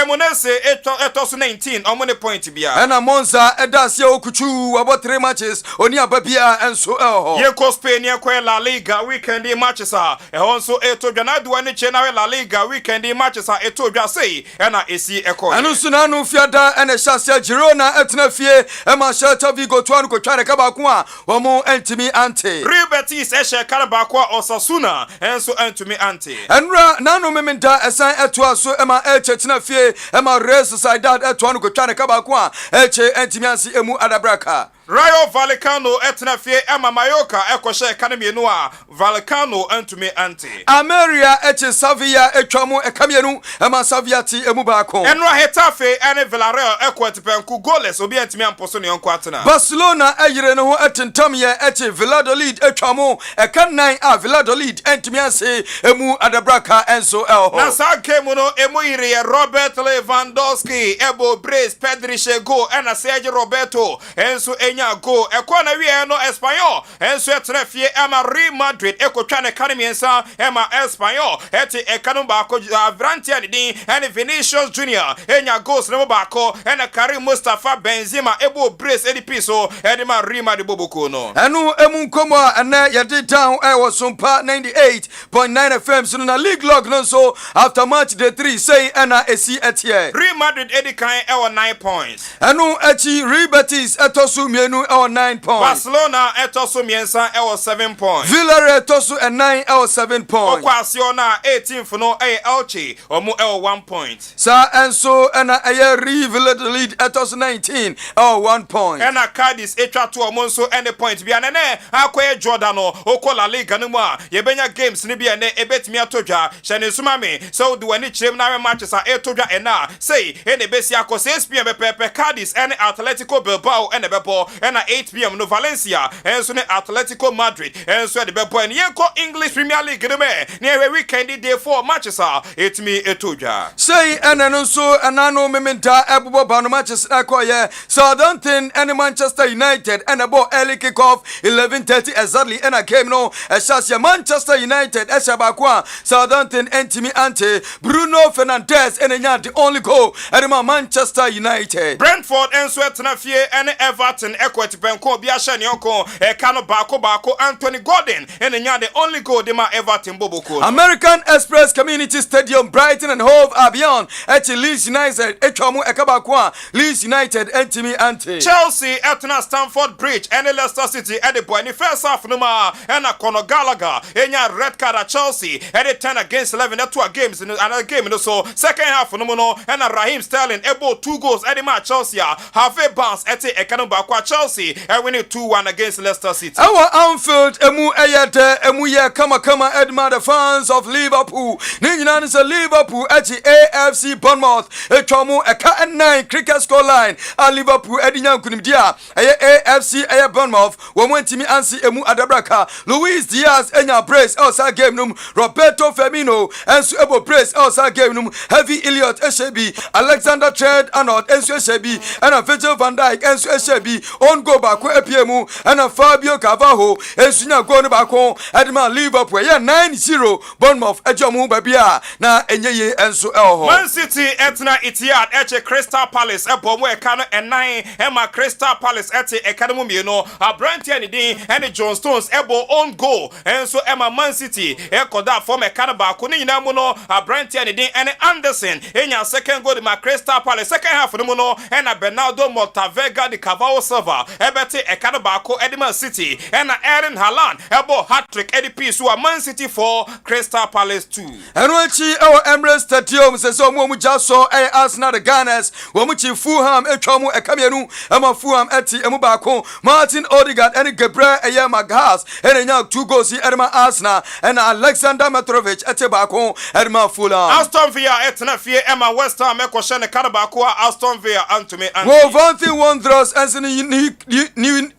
Cremonese etosu 19 omone point bia. Ena Monza edasia okuchu about 3 matches oni ababia enso elho. Ye ko Spain ye ko La Liga weekend matches a ehonso etodwa na duwa ne che na La Liga weekend matches a etodwa sei ena esi eko. Anu suna anu fiada ene Shasia Girona etna fie ema Celta Vigo to anu ko tware ka ba ko a wo mo entimi ante. Real Betis ehye karaba ko Osasuna enso entimi ante. Enra nanu mementa esan eto aso ema eche tena fie ema Real Sociedad eto anu ko tware ka ba ko a eche entimi ansi emu adabraka. Rayo Vallecano etna fie ema Mallorca ekoshe kanemienu a Vallecano entumi ante. Ameria eche Sevilla etwamo ekamienu ema Sevilla ti emu ba ko. Enra Getafe ene Villarreal ekwetipenku goalless obi entimi amposo ne onko atena. Barcelona eyire ne ho etentam ye eche Valladolid etwamo ekan a Valladolid entimi anse emu adabraka enso elho. Na sa game no emu yire ye Robert Lewandowski ebo Brace Pedri Chego ena Sergio Roberto enso go ekona wie no Espanyol enso etre fie ema Real Madrid ekotwa ne kanemiensa ema Espanyol eti ekanu ba ko Avrantia din ene Vinicius Junior enya goals ne ba ko ene Karim Mustafa Benzema ebo Brace edp so edema Real Madrid boboko no enu emu nkomo ene yede down was Sompa 98.9 FM so na league log no so after match day 3 say ena esi etie Real Madrid edikan 9 points enu echi Real Betis etosu mienu 9 points. Barcelona etosu miensa 7 points. Villarreal etosu 9 7 points. Okwasiona 18th no Elche omu 1 point. Sa enso ena Real lead etosu 19 1 point. Ena Cadiz etwa to omu so any point bia ne akoye Jordan no oko La Liga no mu a yebenya games ni bia ne ebetimi atodwa hyene suma me so do ani chirem na matches a etodwa ena say ene besi akose 6 pm pepe Cadiz ene Atletico Bilbao ene bebo ena 8 pm no Valencia enso ne Atletico Madrid enso de bebo ene yenko English Premier League me ne weekend day 4 matches a etimi etodwa say ene no so anano mementa ebobo bano matches akoye Southampton and Manchester United and about early kickoff 11:30 exactly and a game no Shasia Manchester United Eshabakwa Southampton entimi ante Bruno Fernandes and the only goal at Manchester United. Brentford enso etna fie and Everton ekwetipenko bia hye ne onko ekano bako Anthony Gordon and the only goal de ma Everton boboko. American Express Community Stadium Brighton and Hove Albion at Leeds United etwamu ekabakwa Leeds United entimi ante. Chelsea etna Stamford Bridge and Leicester City at the boy ni first half no ma and Conor Gallagher enya red card at Chelsea at the 10 against 11 at 2 games in another game no so second half no and Raheem Sterling able 2 goals at the match Chelsea have a bounce at the ekano bakwa Chelsea and winning 2-1 against Leicester City. Our Anfield emu eyete emu ye kama Edma the fans of Liverpool ninjina is Liverpool at the AFC Bournemouth etwamu eka 9 cricket score line a Liverpool edinya kunimdia AFC Bournemouth wamwentimi ansi emu adabraka Luis Diaz enya brace outside game num Roberto Firmino ensu ebo brace outside game num Heavy Elliott eshebi Alexander Trent-Arnold ensu eshebi and Virgil van Dijk ensu eshebi on go back epiemu and Fabio Carvalho ensu nya go no back edma Liverpool ye 9-0 Bournemouth ejomu babia na enyeye ensu elho. Man City etna Etihad eche Crystal Palace ebomu ekano 9 ema Crystal Palace ete ekano mieno Abrantia ni din and John Stones ebo on goal enso ema Man City ekoda form ekano ba ko ni nyina mu no Abrantia ni din and Anderson enya second goal ma Crystal Palace second half no mu no and Bernardo Montavega de Cavao Silva ebete ekano ba ko Man City and Erling Haaland ebo hat-trick edp so Man City for Crystal Palace 2 Enwachi our Emirates Stadium says omo mu jaso Arsenal the Gunners womuchi Fulham etwamu ekamienu ema Fulham eti emu ba ko Martin Odegaard and Gabriel Maghas and enya 2 goals edema Arsenal and Alexander Mitrovic eti ba ko edema Fulham. Aston Villa etna fie ema West Ham ekohye ne karaba ko Aston Villa antumi Wolverhampton Wanderers as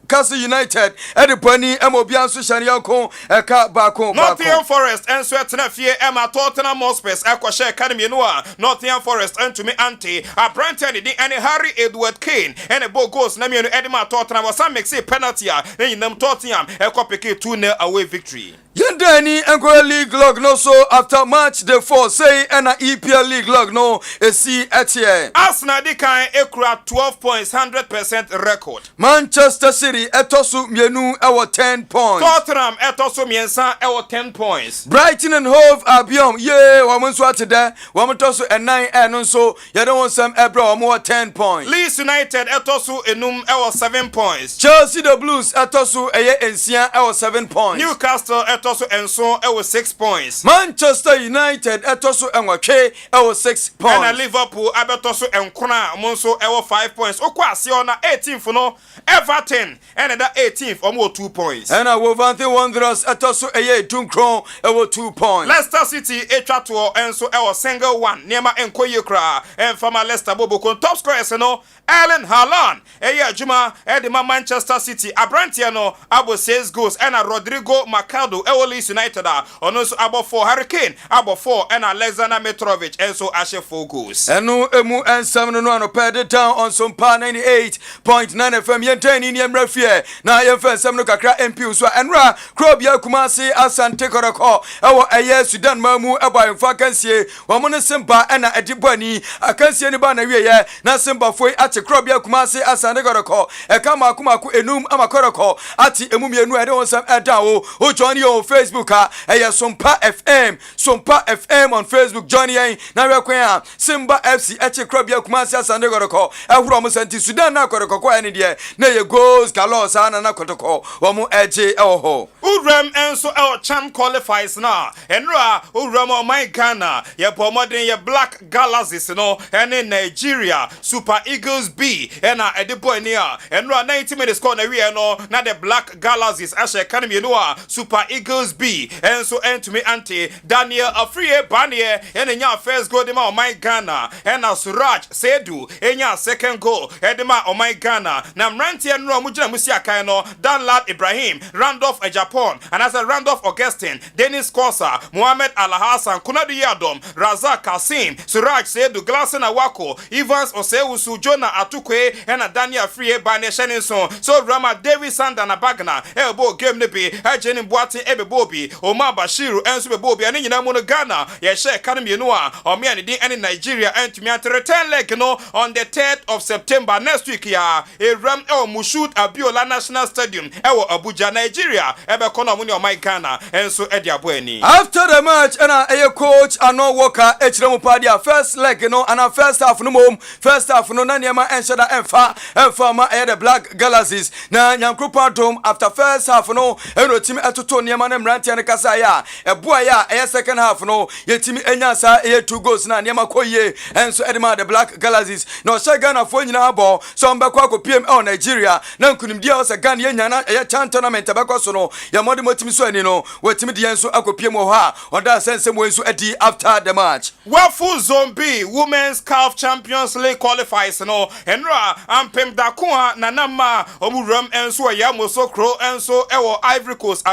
Newcastle United Edipani Emobian so Shanianko Eka Bako Nottingham Forest and Sweatna Fie Emma Tottenham Hotspur Aquashe Academy Noa Nottingham Forest and to me anti a Brenton and Harry Edward Kane and a Bogos Namian Edema Tottenham was some make penalty in them Tottenham a copy 2-0 away victory. Yendani Angora League log no so after match the 4 say and a EPL League log no a see at here. Arsenal Dikai Ekra 12 points 100% record. Manchester City etosu mienu ewo 10 points. Tottenham etosu miensa ewo 10 points. Brighton and Hove Albion yeah wamunso atede wamutosu 9 eno so you don't want some ebra more 10 points. Leeds United etosu enum ewo 7 points. Chelsea the Blues etosu eye ensia ewo 7 points. Newcastle etosu enso ewo 6 points. Manchester United etosu enwatwe ewo 6 points. And Liverpool abetosu enkona monso ewo 5 points. Okwasi ona 18th no Everton and that 18th almost 2 points. And Wolverhampton Wanderers etosu eye dunkron ewo 2 points. Leicester City etwato enso ewo single one niema enkoye kra and former Leicester Boboko top scorers no Erling Haaland eye juma edema Manchester City abrantia no abo 6 goals and Rodrigo Mercado ewo Leeds United ono so abo 4 Hurricane abo 4 and Alexander Mitrovic enso ashe 4 goals. Enu emu ensam no no pede down on Sompa 98.9 FM yentani ni emrafie na yemfa ensam no kakra MP so enra krobia Kumasi Asante Koroko ewo eye Sudan mamu ebo yemfa kansie wamone Simba na edibani akansie ni ba na wiye na Simba foi ate krobia Kumasi Asante Koroko ekama akumaku enum amakoroko ati emu mienu ede wonsam edawo o join you on Facebook eye Sompa FM on Facebook join yen na rekwan Simba FC eche krobia Kumasi Asante Koroko ehuro mo santi Sudan na koroko kwa ene de na ye goals galos ana na kotoko womu eje eho Urem enso el Chan qualifies na enra Urem o my Ghana ye pomodin ye Black Galaxies no ene Nigeria Super Eagles B ena edebo ni enra 90 minutes score na we no na the Black Galaxies ashe academy no Super Eagles B enso entumi anti Daniel Afriye Banie ene nya first goal de ma o my Ghana ena Suraj Sedu enya second goal edema o my Ghana na mranti enro mujina musia kan no Danlad Ibrahim Randolph Japan and as a Randolph Augustine Dennis Kosa Mohamed Alhassan Kunadu Yadom Razak Kasim Suraj Sedu Glasen Awako Evans Osewusu Jonah Atukwe and Daniel Free Bane Shenison so Rama David Sandana Bagna Elbo Game Nebi Ejenim Boati Ebe Bobi Omar Bashiru Ensu Bobi and in Mono Ghana Yeshe Academy Noa or me and in Nigeria and to me at return leg no on the 3rd of September next week ya a Ram El Mushut Abiola National Stadium Ewo Abuja Nigeria ebe kono muni o my Ghana enso Adea Akye. After the match and a coach Ano Walker echiremu padia first leg no and first half no mom first half no na niema enshada emfa ma the Black Galaxies na Nyankrupa Dome after first half no eno timi etoto niema na mranti ne kasa ya eboa ya second half no yetimi enyasa 2 goals na niema koye enso edema the Black Galaxies no Ghana fo nyina abo so mbekwa ko PM Nigeria na nkunimdia o se Ghana yenya na chan tournament abekwa so no ya modi motimi so ani no wetimi de enso akopiem ho ha onda sense mo enso adi after the match Wafu Zombie Women's CAF Champions League qualifies no enra ampem dakoa na nama omuram enso ya mosokro enso ewo Ivory Coast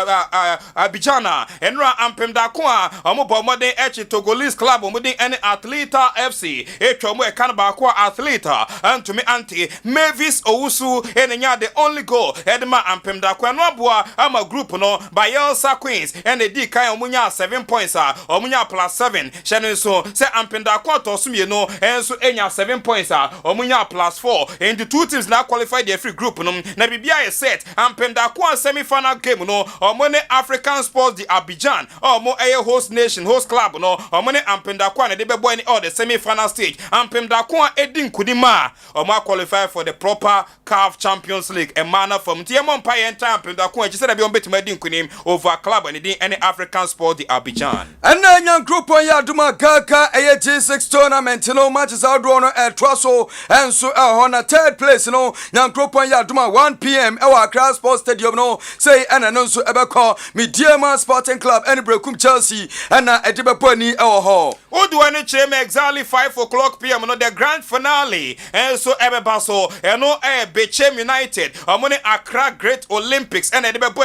Abidjan enra ampem dakoa omubo modern echi Togolese club omudin any Atleta FC etwomo e kan ba ko Atleta antumi anti Mavis Owusu enenya the only goal edema ampem dakoa no aboa ama group no Bayelsa Queens and the D kai omunya 7 points omunya +7 shene so se ampenda kwato sumye no enso enya 7 points omunya +4 and the two teams now qualified the free group no na bibia is set ampenda kwa semi final game no omone African Sports the Abidjan omo eye host nation host club no omone ampenda kwa na de bebo any all the semi final stage ampenda kwa edin kudima omo qualify for the proper CAF Champions League a manner from Tiamon Pai and ampenda kwa just said be on betima edin kunim over club and the any African Sport the Abidjan and then young group on Yaduma Kaka G6 tournament no matches out drawn at Trosso and so on a 3rd place no young group on Yaduma 1 p.m. our Accra Sports Stadium no say and announce Ebeko Mediama Sporting Club and Brekum Chelsea and Edibaponi our hall Odu any cheme exactly 5 o'clock p.m. no the grand finale and so Ebebaso and no Bechem United omone Accra Great Olympics and the bebo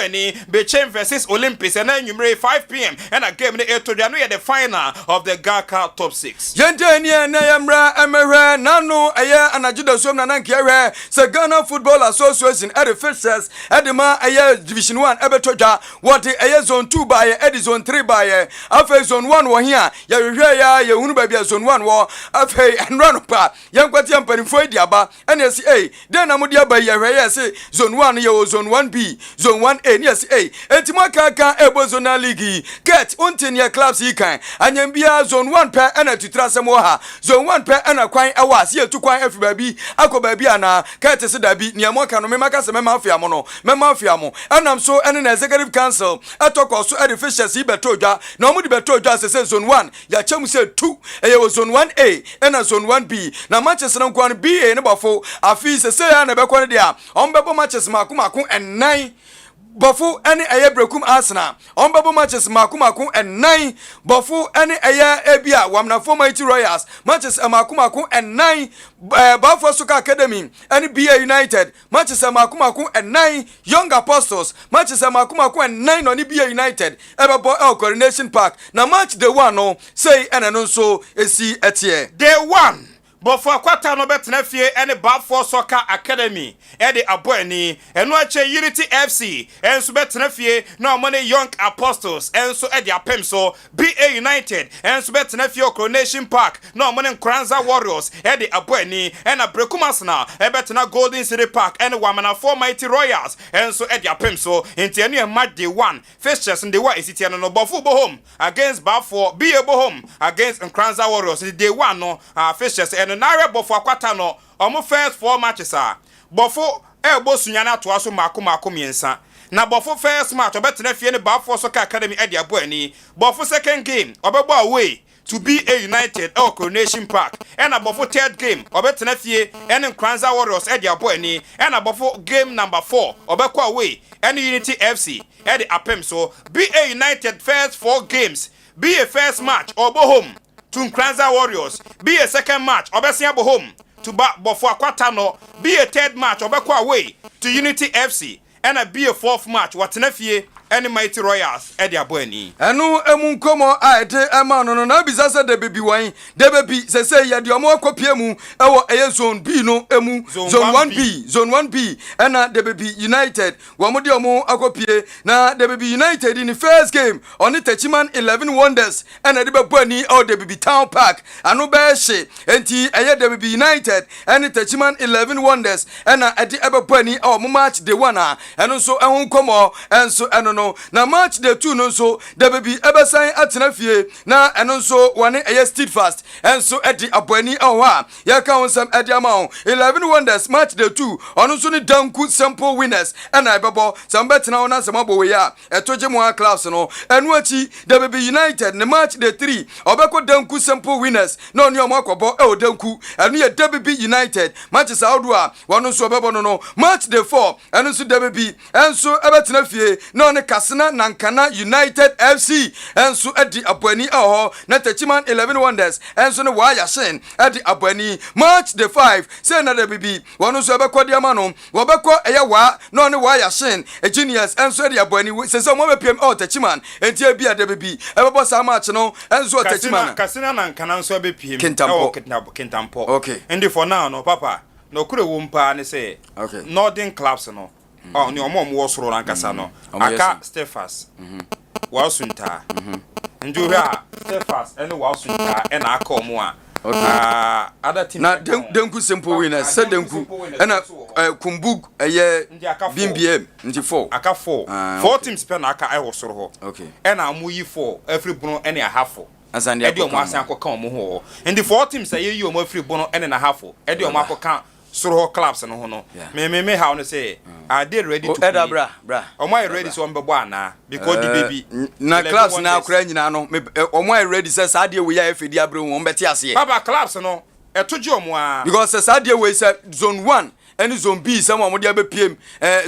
Bechem versus Olympics and then 5 p.m. and a game the final of the Gaka top 6. Gentenia Nayamra Emera Nano Aya and Ajuda Somna Nankere Sagana Football Association at the Fishers Edema Aya Division 1 Ebetoja what the Aya Zone 2 by Eddie Zone 3 by Afe Zone 1 war here ya Unubabia Zone 1 war Afe and Ranupa Yankwatiam Penifoi Diaba NSA then Amudia by ya say Zone 1 yo Zone 1B Zone 1A yes A Etimaka Ebo Zona League Get Untinia clubs Ikan Anyambia Zone 1 per and to Trasamoha Zone 1 per and a quine awas here to quine every baby Ako baby ana Curtis Dabi Niamoka no Memaka Memafiamono Memafiamo and I'm so an executive council I talk also at the Fishers Betoja no Mudi Betoja says Zone 1 ya Chum said 2 a Zone 1A and a Zone 1B now Manchester Kwan B a number 4 a fees a say and a Bekwana dia on Bebo matches Makumaku and 9 Bofu any aye brekum Arsenal on Babo matches Makumaku and 9 Bofu any aye Abia Wamna for Mighty Royals matches Makumaku and 9 Bafo Soccer Academy any BA United matches Makumaku and 9 Young Apostles matches Makumaku and 9 on BA United ever boy Coronation Park now match the one no say and also see etie day 1 but for quarter no betna fie any Bafo Soccer Academy e de aboani eno ache Unity FC enso betna fie no money Young Apostles enso e de apem so BA United enso betna fie Coronation Park no money Nkranza Warriors e de aboani ena Brekum Arsenal e betna Golden City Park ena Wamana for Mighty Royals enso e de apem so enti enu e match day 1 fixtures in the wa isiti no Bafo bo home against Bafo BA bo home against Nkranza Warriors day 1 no fixtures and Nare Bofo akwata no omo first 4 matches Bofo ebo sunyana to aso mako miensa na Bofo first match obetena fie ne Bafo Soccer Academy e dia boani Bofo second game obebo away to BA United or Coronation Park and Bofo third game obetena fie and Nkranza Warriors e dia boani and Bofo game number 4 obekwa away and Unity FC e di apem so BA United first 4 games be a first match obo home to Nkranza Warriors be a second match obesia bo home to Bofo akwata no be a third match obekwa away to Unity FC and be a fourth match watena fie any Mighty Royals e dia boani enu emu nkomo aide ema no na bizasa de baby wan de baby se ya de omo akopia mu ewo eye zone B no emu zone 1B ena de baby United wo mo de omo akopie na de baby United in the first game on the Techiman 11 Wonders ena de babuani o de baby Town Park anu be hye enti eye de baby United ena Techiman 11 Wonders ena ede babuani o mo match the one enu so ehun nkomo enso eno no na match the 2 no so the baby ebesan atena fie na eno so wane eye steadfast enso edi aboani ahwa ya ka wonsam edi ama 11 Wonders match the 2 ono so ni danku simple winners ena ebebo sambetena wona samabo we ya etoje mo class no enu achi the baby United ne match the 3 obeko danku simple winners na oni omo akobo e odanku enu ye the baby United match saudu a wono so obebo no match the 4 enu so the baby enso ebetena fie na oni Kasina Nankana United FC enso edi aboani aho na Techiman 11 Wonders enso ne waya shen edi aboani match the 5 say na the baby wono so ebekọ dia ma no wobekọ eya wa na oni waya shen genius enso edi aboani se so mo bepiem Techiman enti ebia the baby ebebo sa match no enso Techiman Kasina Nankana enso ebepiem Kintampo okay and for now no papa no kure wo mpa ne say okay Northern clubs no oh ni omo wo soro lankasa no aka Stephas wasunta nju ha Stephas ene wasunta ena aka omo a other team na denku simple winners se denku ena kumbug eye BBM nti 4 aka 4 teams pe na aka ai wo soro ho okay ena amuyi 4 every bono ene a half asande edi omo asan akoka omo ho and the 4 teams say you omo free bono ene na half edi omo akoka soro clubs no ho no me how no say are they ready to play bra omo are ready so mbebo ana because the baby na clubs na akura nyina no omo are ready say saa de we ya efedi abre won beti ase baba clubs no etoje omo a because saa de we say zone 1 any zone B some of the PM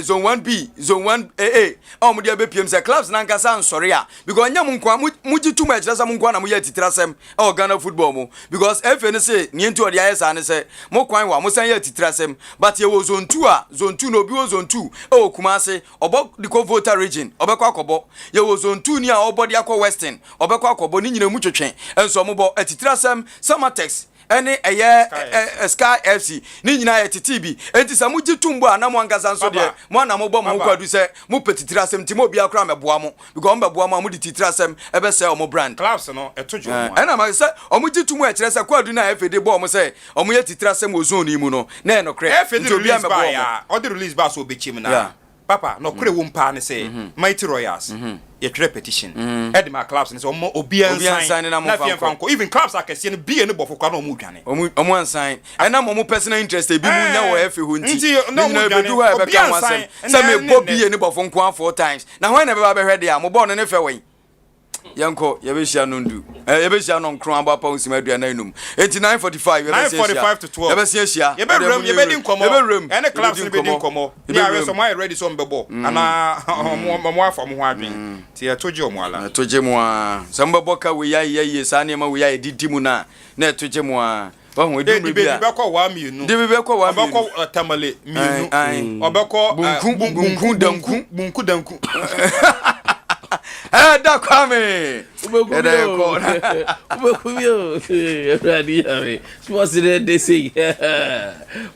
zone 1B zone 1AA or the BPM say clubs nankasa sorry because nyamunkwa muji too much that's munkwa na muye titrasem or Ghana football mo because FN say niento the IS and say mo kwan wa mo san ye titrasem but ye was zone 2 zone 2 no bi zone 2 oh Kumase obo the voter region obekwa akobo ye was zone 2 ni a obodi akọ western obekwa akobo ni nyina mu twetwen enso mo bo titrasem Samatex ene Sky FC ni nyina ye TTB enti sa muji tumbo anamo angaza nso de mo na mo bo mo kwadu se mo petitrasem ti mo bia kra meboa mo because mo beboa mo di titrasem ebe se o mo brand clubs no etojo mo ena ma se o muji tumu e kire se kwadu na FD bo mo se o mo ye titrasem ozone ni mu no na no kre FD release by ya o the release by so be chim na papa no kre wo mpa ne say Mighty Royals ye tire petition head my clubs ne say obi ansan na fie fanko even clubs akese ne bi ne bofo kwa na omu dwane omu ansan ena mo personal interest e bi mu nya wo efe ho nti no mu dwane bedu ha be ka wasem se me bo bi ne bofo nko 4 times na when na be ba be hwede a mo bo no ne fe wen yanko yebeshia no ndu yebeshia no nkron aba pa nsima aduana enum 8945 945 to 12 yebeshia yebedin komo ene clubs ne bedin komo ya we so my ready so mbebo ana mo afa mo ho adwen ti etoje omo ala etoje mo a sambabo ka we yaye sa ne ma we yaye didimu na etoje mo a wahu edum bi a beko wa mienu de beko wa mienu beko tamale mienu obeko bunku danku da kwame ubekubyo ready ame sports they say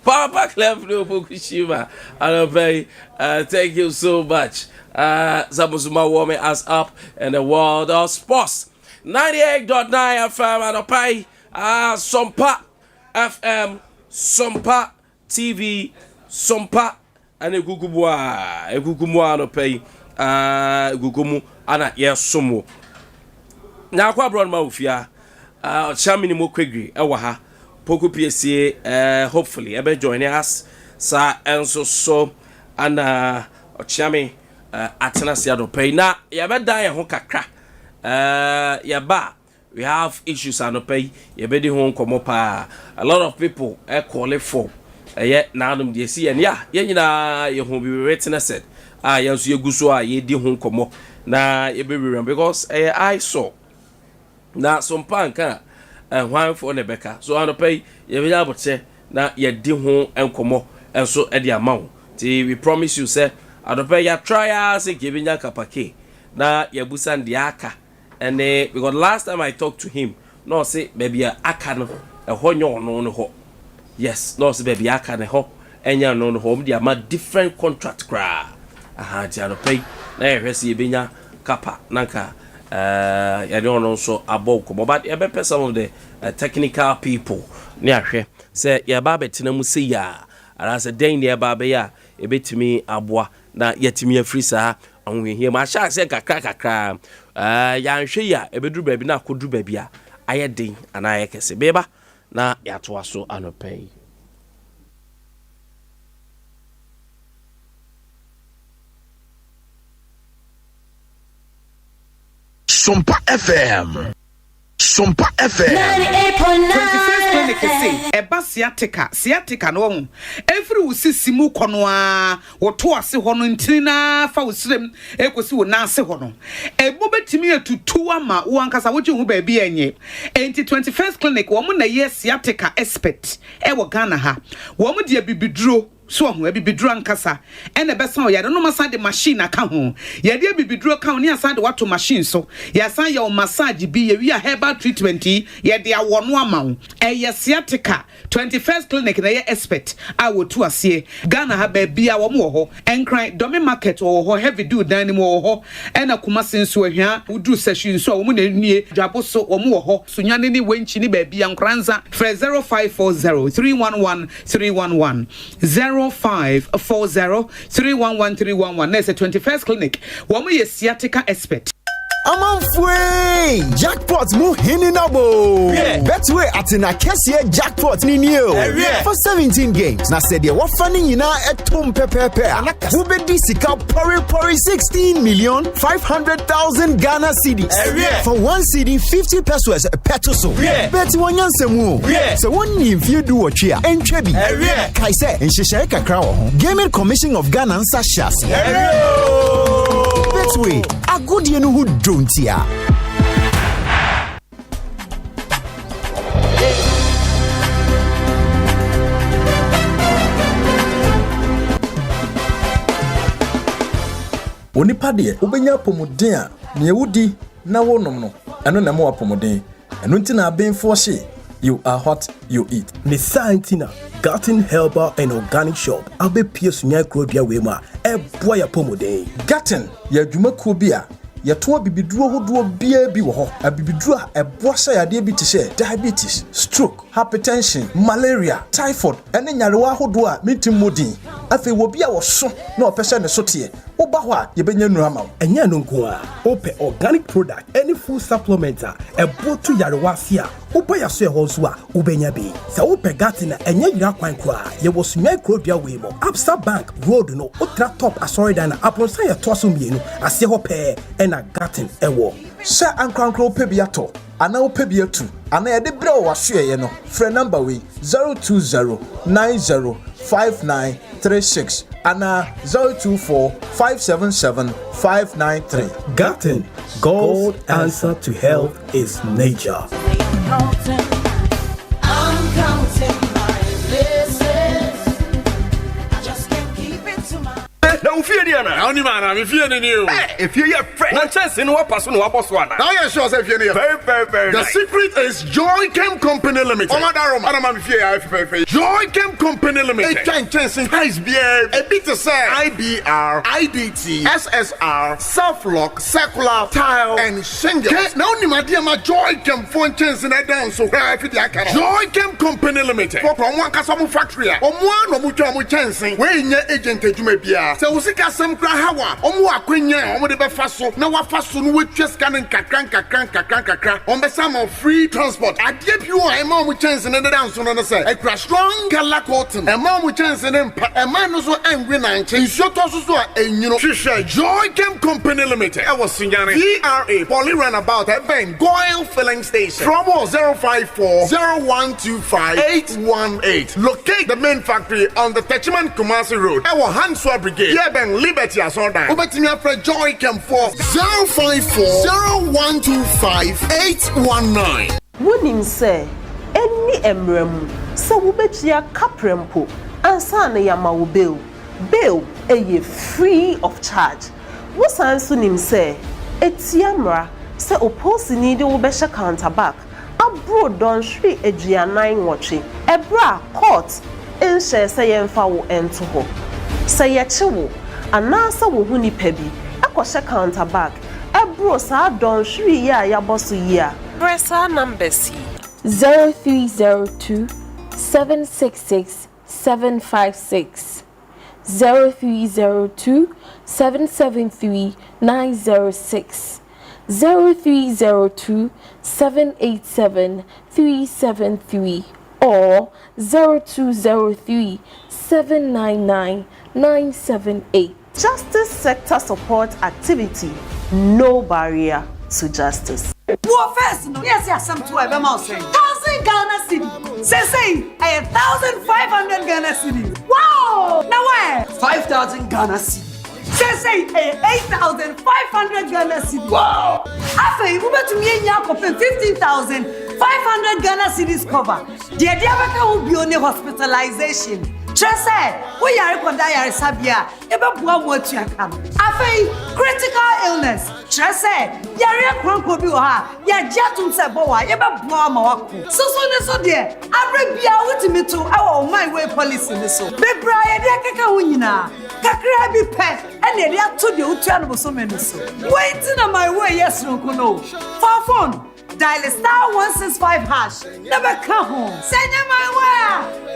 Papa Clef no Fukushima and thank you so much Zabuzuma warming us up in the world of sports 98.9 FM and Opai Sompa FM Sompa TV Sompa and Egugumwa no pay gugumu ana yesomo na akwa broad ma ofia chamini mo kwegri ewa ha poku piesie hopefully ebe join us sa enso so ana chami atena sia do pay na ya be dan ye ho kakra ya ba we have issues and pay ya be di ho nkomo pa a lot of people call it for na anum de si ya ye nyina ye ho bi written said yanso yeguso a ye di ho nkomo na ye be rerun because I saw na Sompa nka hwan for ne beka so anopai ye be aboche na ye di ho nkomo enso e di amawo ti we promise you say adopai ya try say ke binya kapake na ye busan di aka ene because last time I talked to him no say baby aka no ho nyo no ho yes no say baby aka ne ho enya no ho di ama different contract kra ti anopai na ye hwese ye binya kapa nanka ya don't know so aboko but ya be some of the technical people ni ahwe say ya ba betina mu say ya ara say den ya ba be ya e betimi aboa na yatimi afiri sa ahwehie ma sha say kakra ya nhwe ya e beduru ba bi na akoduru ba bi a aye den ana aye kese beba na ya to aso anopai Sompa FM. Sompa FM. 21st clinic say eba sciatica no ho every usisi mu kono a wo to ase ho no ntina fa usrem ekosi wo na ase ho no ebo betimi atutu ama wo ankasa wo hu ba bi enye enti 21st clinic wo mu na ye sciatica expert e wo Ghana ha wo mu de bibiduro so ho bibiduro ankasa ene besa o yade no masa de machine aka ho yade bibiduro ka ho ne asa de wato machine so ya san ya o massage bi ye wi a herbal treatment yade awono ama ho ye sciatica 21st clinic na ye expert a wo tu ase Ghana ha ba bia wo mo ho enkran domi market wo ho heavy do dan ni mo ho ena kuma senso ahia udu session so wo mo na nie dwabo so wo mo ho sunyane ni wenchi ni ba bia nkranza 0540 311 311 0540 311 311 na 21st clinic wo mo ye sciatica expert Amanfwe jackpot mu hininabo. Betway atina kesie jackpot ni new. For 17 games. Na said what funny yina etum pepepe. Wubedi sika pori 16,500,000 Ghana cedis. For 1 CD 50 pesos petoso. Bet wanyansemu. So one if you do what ya entrebi. Kaise nshishaye kakra wo ho. Gaming Commission of Ghana nsa shas. Betway a good yenu who don't ya. Onipa de obenya pomodin a ne wudi na wonom no eno na mo apomodin eno nti na abenfo hye you are what you eat ne santina Garden Herbal and Organic Shop abe pie sunya krobia we ma e boa ya pomodin Garden ya dwumakuo bi a yeto bibiduro hodo bia bi wo ho abibiduro a eboa sha yade bi tihye diabetes stroke hypertension malaria typhoid ene nyarewa hodo a metim modin afi wo bia wo so na opese ne sote oba ho a yebenya nura ma enya no nko a ope organic product any food supplement a ebo to yarewa fi a oba ya so e ho so a obenya bi se ope Garden na enya yira kwan ko a ye wo sunya krobia we mo Absa Bank Road no ultra top asori dan aponsa ye to so mienu ase ho pe na Garden ewo se ankrankro pe bi ato ana wo pe bi atu ana ye de bre wo ahwe ye no frɛ number we 020905936 ana 024577593 Garden, God's answer to health is nature. I'm counting my blessings. I just can't keep it to my. Now, fear the honor. Only man, I'm fearing you. If you're your friend, not chance in what person or boss one. Now, you're sure if you're very. The secret is Joy Chem Company Limited. Oh, Madam, fear. Joy Chem Company Limited. Chance in price beer. A bit to say IBR, IDT, SSR, self lock, circular, tile, and shingles. Now, my dear, my Joy Chem phone chance in a dance. So, Joy Chem Company Limited. For one Casamu factory. Or one of Mutuamu chancing. Where in your agent you may be. So, usika sem kra hawa omo akwenya omo de be faso na wa faso no wetwe scanning kakran on some free transport ade piu a ema omo chance ne de dance no say e kra strong color cotton ema omo chance ne mpa ema no so angry na nche nsuo to so a enyino hwehwe Joy Chem Company Limited e was Sunyane VRA Poly Runabout at Ben Goyle Filling Station promo 054-0125-818 locate the main factory on the Techiman Kumasi Road e was Hanswa Brigade Ben Liberty as on that. Obetimia for Joy Chem for 054-0125-819. Wonim say any emrem so wobetia kaprempo ansa na yama wo bail eye free of charge. Wo sanso nim say etiamra say oposini de wo behye counterback abroad don hwe aduanan woche ebra court enhye say yemfa wo ento ho. Say yachewo anasa wo hu nipa bi akoshe counterback ebro sa don hwi ya ya boso yi a press our numbers 0302 766 756 0302 773 906 0302 787 373 or 0203 799 978. Justice sector support activity, no barrier to justice. Poor first, no, yes, some to a mouse. 1,000 Ghana cedi. Say, 1,500 Ghana cedi. Wow! Now where? 5,000 Ghana cedi. Say, 8,500 Ghana cedi. Wow! After you move to me, you 15,500 Ghana cedis cover. The Adea will be on hospitalization. Trese, we are required Sabia, eba bua what you come. Afei, critical illness. Trese, yare kronko bi oha, ya jatum se boa, eba bua mawako. So ne so de, abre bia wutimi to our my way policy ne so. Bebra ye de keka ho nyina. Kakra bi pe, ene de ato de utua no so me ne so. Wait na my way yes no kuno. For phone dial *165#. Never come home. Send my way.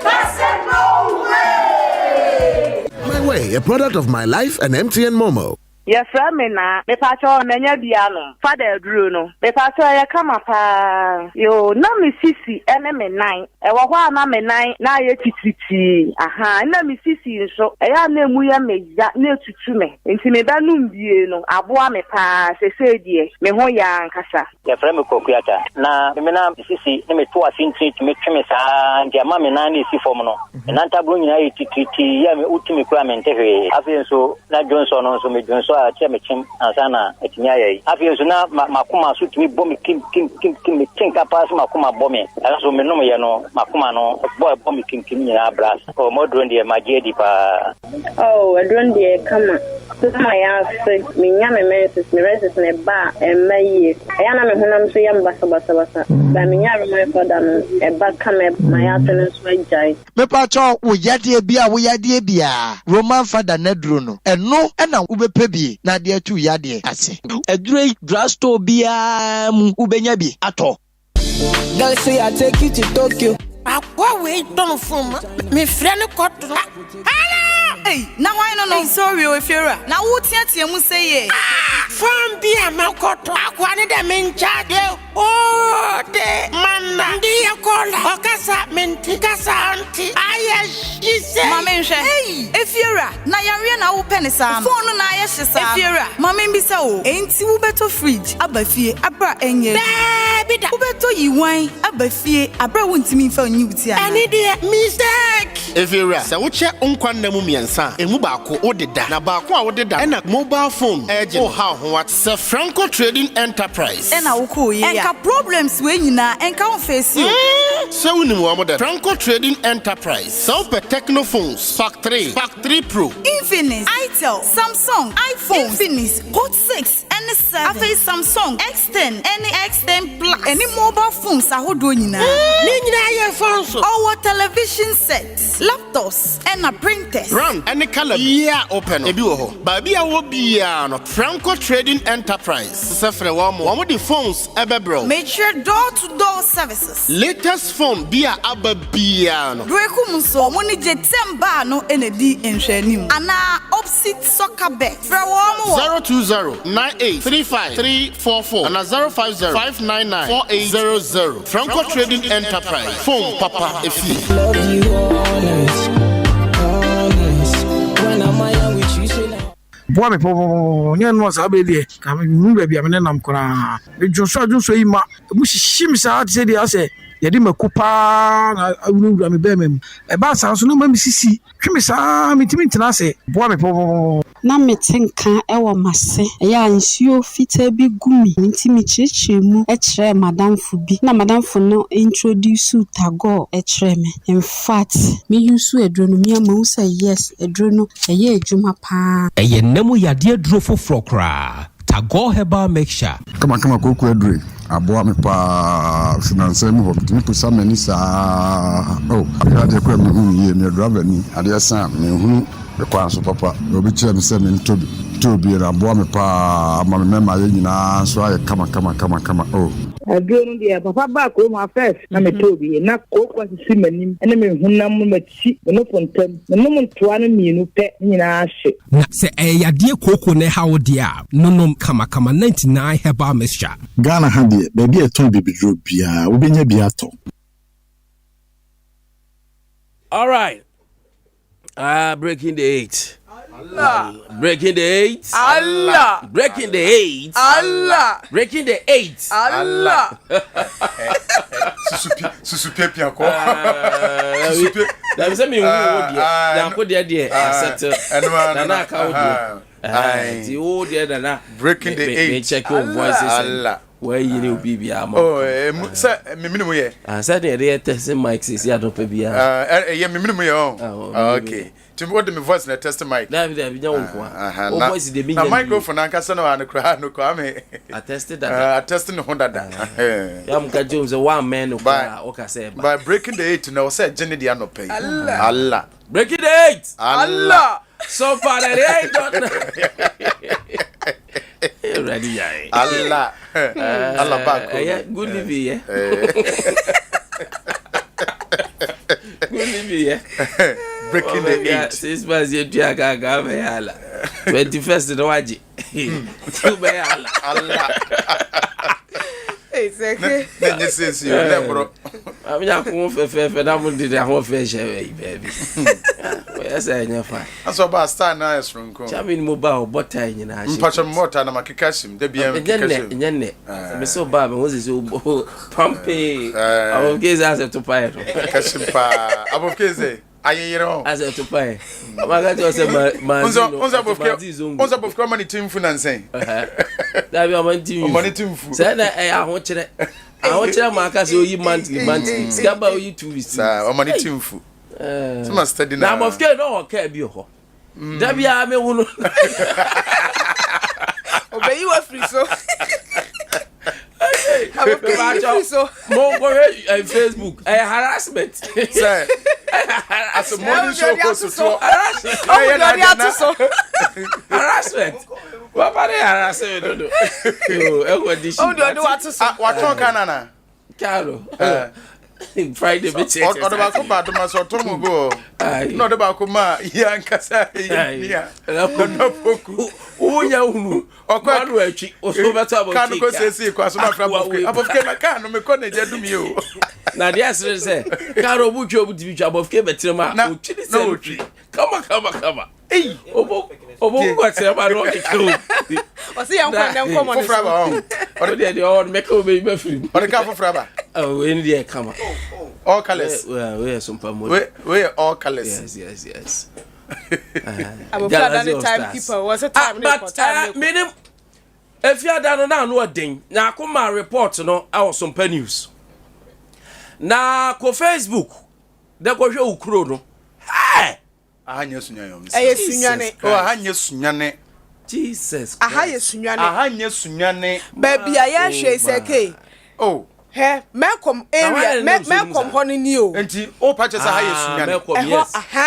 That's it, no way. My Way, a product of My Life and MTN Momo. Yes, Ramina, me pacho menya biano. Father Bruno. Me pacho ya kama pa. Yo, na mi sisi ene me nine. Ewa kwa na me nine na ye tititi. Aha, na mi sisi nso. Eya na emu ya meja na tutu me. Nti me ba nu mbie no. Aboa me pa sese die. Me ho ya nkasa. Ya frame kokuyata. Na me na sisi me to asinti me tweme sa ndia ma me na na esi fom no. Na ntabro nyina ye tititi ya me utimi kwa me ntehwe. Afi nso na Johnson no nso me Johnson a tia me chim ansana etimia ye. Afi nso na makuma so timi bom kim me tinka pass makuma bomi. Aso me no me ye no makuma no boy bomi kim nyina bras. O modron de magie di pa. Oh, adron de kama. Kuma ya se minya me menses me reses ne ba emaye. Aya na me honam so yam basa. Ba minya rema foda no e ba kama ma ya tene so ajai. Me pa cho wo yade bia Roman father nedro no. Eno na ubepe bi na de atu yade ase. Edure drasto bia ubenya bi ato. Girl say I take you to Tokyo. Akwa we don from me friend kotro. Hey, now I don't know. Sorry, if you're now what you say? From beer, my cotton, I need a main charge. Oh, the man, dear caller, Ocasa, Menticasa, auntie. She said, Mamma, hey, if you're now you're now open a phone on Ayasha, if you're Mamma, be so, ain't you better fridge, a buffet, a bra, and ye, better you wine, a buffet, a bra won't me for you. I need a mistake. If you're so what your uncle Nemumian, emu baako odeda na baako a odeda na mobile phone agent how what Sir Franco Trading Enterprise na woko ye enka problems we nyina enka on face you so we know about Franco Trading Enterprise Sompa Techno phones Pack 3 Pro Infinix Itel Samsung iPhone Infinix Hot 6 and 7 afi Samsung X10 any X10 Plus any mobile phones ahodo nyina nyina ye phones our television sets laptops and a printers brand any color yeah open ebi wo ho ba bia wo bia no Franco Trading Enterprise sefre wo mo the phones ebebro major door-to-door services latest phone bia ababia no brekum so mo ni jetemba no enedi enhwanim ana opposite soccer bet fra wo mo 020983534 and 050599480 Franco Trading Enterprise phone papa efi love you honest when I'm with you say now boa me po nya no sa be die ka me bia me nam kora me joso yi ma mu shishim sa ate de ase yedi makupa na awura me be mem e ba sa so no ma me sisi twi me sa me timi ntena ase boa me po na metenka ewo mase ya nsuo fita bi gumi ntimi chichemu e kire madam fu bi na madam fu no introduce tago e kire me in fact me use edrono mi ama u say yes edrono eye ejuma pa eye namu yade adro foforo kra tago herbal mixture kama koku edre aboa me pa finance mu ho timi pusa mani sa ya de kwa me ye me driver ni ade san me hu kwa so papa obi chere me se me tobi na boa me pa ama me ma ye nyina so aye kama agonu dia papa ba ko ma first na me tobi na ko kwa sisi manim ene me hunam no machi no pontam no montoa no mienu pe nyina ahye na se yade koko ne hawo dia nonom kama 99 herbal mixture Ghana ha dia baby eton bibidro bia obenya bia to. All right. Breaking the 8. Allah. Breaking the 8. Allah. Breaking the 8. Allah. Breaking the 8. Allah. Susupi piako. That is me who dia. Na ko dia settle. Na ka wo dia. Ti wo dia na. Breaking the 8. Me check your voices. Allah. Where you be bia ma. Oh, sir, me minimum ye. Sir, they testing mic says ya don't bia. Yeah, me minimum ye. Okay. To what the voice na test mic. Na be dey nko. O voice dey be. Na microphone anka se na an kra no kwa me. I tested that. I tested no dada. Ya mka James one man no kwa o ka say ba. By breaking the 8 na o say Jenny dey no pay. Allah. Breaking the 8. Allah. So far that ain't done. Ready yai. Allah. Allah back. Yeah, good living, yeah. Good living, yeah. Breaking the 8. 6 months you drag aga me hala. 21st no waji. Tu be Allah. Exactly. Then you say you never. I mean, I come for that one did I want fish baby. Yes, I never. I saw about star nice from come. I mean, mobile butter in a patch of mortar and a kikashim. There be a yen. I'm so bad. Was it so pumpy? I will gaze as to pie. Kashimpa. Above case. As a to pay. My God was a of common team financing. That be a money team. Said I want you. I want you, Marcus, you monthly. Scabba you 2 weeks. Or money team food. So much study now. I'm of care, no, care be ho. That be a me who obey you are free so. So more Facebook harassment. Sir, as a morning show harassment. What about harassment? What Canana? Carlo. Friday bitch. What about Kuba so Tomogo? Not about Kuma, Yankasa. Oh, yeah, or quite rich. Or so better about say, above can me connect to you. Now, the answer is, Caro would you be job of Kebetima? No, come on. Hey, what's about or see, I'm come on from or the old Meko baby free. Or the cup of rubber. Oh, India, come on. All colors. Well, we're Sompa. We're all colors. Yes. I'm a timekeeper. Was a time, but minimum. If you are done no thing, now come my report no our Sompa news. Na ko Facebook, da ko hwe ukro no. Hey! Ahanye sunyane. Eh sunyane. Oh ahanye sunyane. Jesus. Ahanye sunyane. Ahanye sunyane. Baby aye hwe seke. Oh. He me kom area me kom ho ni o. Enti o pa che sa ahanye sunyane.